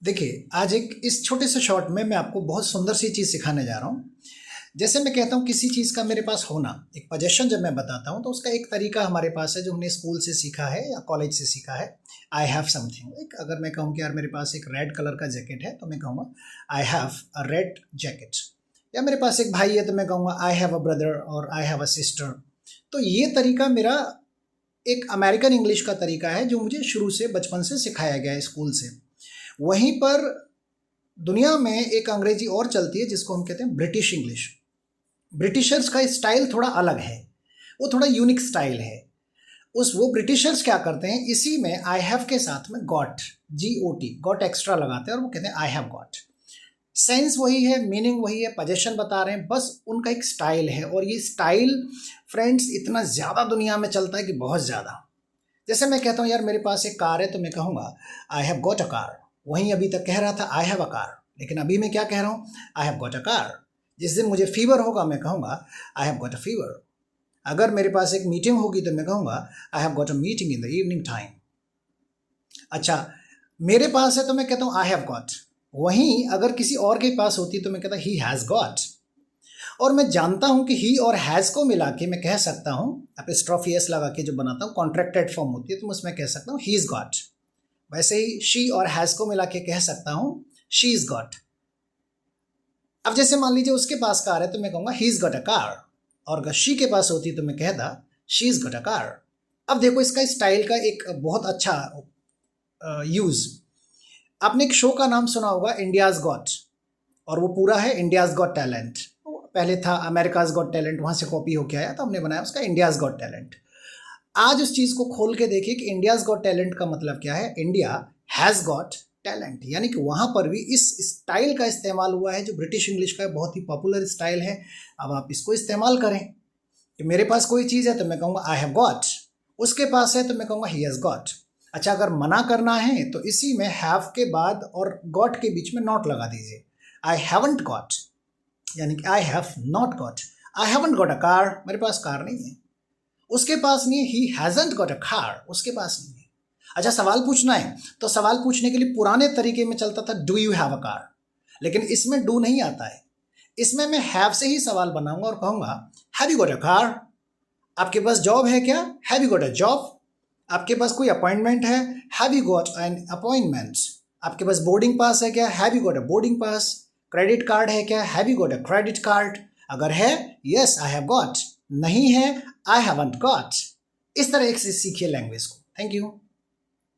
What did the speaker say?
देखिए, आज एक इस छोटे से शॉर्ट में मैं आपको बहुत सुंदर सी चीज़ सिखाने जा रहा हूँ। जैसे मैं कहता हूँ किसी चीज़ का मेरे पास होना, एक पोजेशन जब मैं बताता हूँ तो उसका एक तरीका हमारे पास है जो हमने स्कूल से सीखा है या कॉलेज से सीखा है। I have something. एक अगर मैं कहूँ कि यार मेरे पास एक रेड कलर का जैकेट है तो मैं कहूँगा I have a red jacket. या मेरे पास एक भाई है तो मैं कहूँगा आई हैव अ ब्रदर और आई हैव अ सिस्टर। तो ये तरीका मेरा एक अमेरिकन इंग्लिश का तरीका है जो मुझे शुरू से बचपन से सिखाया गया है स्कूल से। वहीं पर दुनिया में एक अंग्रेजी और चलती है जिसको हम कहते हैं ब्रिटिश इंग्लिश। ब्रिटिशर्स का स्टाइल थोड़ा अलग है, वो थोड़ा यूनिक स्टाइल है। वो ब्रिटिशर्स क्या करते हैं, इसी में आई हैव के साथ में गॉट, GOT, गॉट एक्स्ट्रा लगाते हैं और वो कहते हैं आई हैव गॉट। सेंस वही है, मीनिंग वही है, पोजेशन बता रहे हैं, बस उनका एक स्टाइल है। और ये स्टाइल फ्रेंड्स इतना ज़्यादा दुनिया में चलता है कि बहुत ज़्यादा। जैसे मैं कहता हूँ यार मेरे पास एक कार है तो मैं कहूँगा I have got a car. वहीं अभी तक कह रहा था आई हैव अ कार, लेकिन अभी मैं क्या कह रहा हूँ, I have got a car. जिस दिन मुझे फीवर होगा मैं कहूँगा I have got a fever. अगर मेरे पास एक मीटिंग होगी तो मैं कहूँगा I have got a meeting in the evening time. अच्छा, मेरे पास है तो मैं कहता हूँ आई हैव गॉट। वहीं अगर किसी और के पास होती तो मैं कहता ही हैज़ गॉट। और मैं जानता हूं कि ही और हैज़ को मिला के मैं कह सकता हूं, एपिस्ट्रॉफी एस लगा के जो बनाता हूं, कॉन्ट्रैक्टेड फॉर्म होती है तो मैं उसमें कह सकता हूं ही इज गॉट। वैसे ही शी और हैज़ को मिला के कह सकता हूं शी इज गॉट। अब जैसे मान लीजिए उसके पास कार है तो मैं कहूँगा he is got a car, और अगर शी के पास होती तो मैं कहता she is got a car. अब देखो इसका स्टाइल का एक बहुत अच्छा यूज़। आपने एक शो का नाम सुना होगा इंडियाज़ गॉट, और वो पूरा है इंडियाज़ गॉट टैलेंट। पहले था अमेरिकाज गॉट टैलेंट, वहाँ से कॉपी होके आया तो हमने बनाया उसका इंडियाज़ गॉट टैलेंट। आज उस चीज़ को खोल के देखिए कि इंडियाज़ गॉट टैलेंट का मतलब क्या है। इंडिया हैज़ गॉट टैलेंट, यानी कि वहाँ पर भी इस स्टाइल का इस्तेमाल हुआ है जो ब्रिटिश इंग्लिश का बहुत ही पॉपुलर स्टाइल है। अब आप इसको इस्तेमाल करें कि मेरे पास कोई चीज़ है तो मैं कहूँगा आई हैव गॉट, उसके पास है तो मैं कहूँगा ही हैज़ गॉट। अच्छा, अगर मना करना है तो इसी में हैव के बाद और गॉट के बीच में नॉट लगा दीजिए। आई हैवंट गॉट, यानी कि I have not got. I haven't got a car, मेरे पास कार नहीं है। उसके पास नहीं है, he hasn't got a car, उसके पास नहीं है। अच्छा, सवाल पूछना है तो सवाल पूछने के लिए पुराने तरीके में चलता था do you have a car, लेकिन इसमें डू नहीं आता है। इसमें मैं हैव से ही सवाल बनाऊंगा और कहूंगा have you got a car. आपके पास जॉब है क्या, have you got a job. आपके पास कोई अपॉइंटमेंट है, have you got an appointment. आपके पास बोर्डिंग पास है क्या, have you got a boarding pass. Credit card है क्या, have you got a credit card. अगर है, यस आई हैव गॉट। नहीं है, आई हैवंट गॉट। इस तरह से सीखिए लैंग्वेज को। Thank you.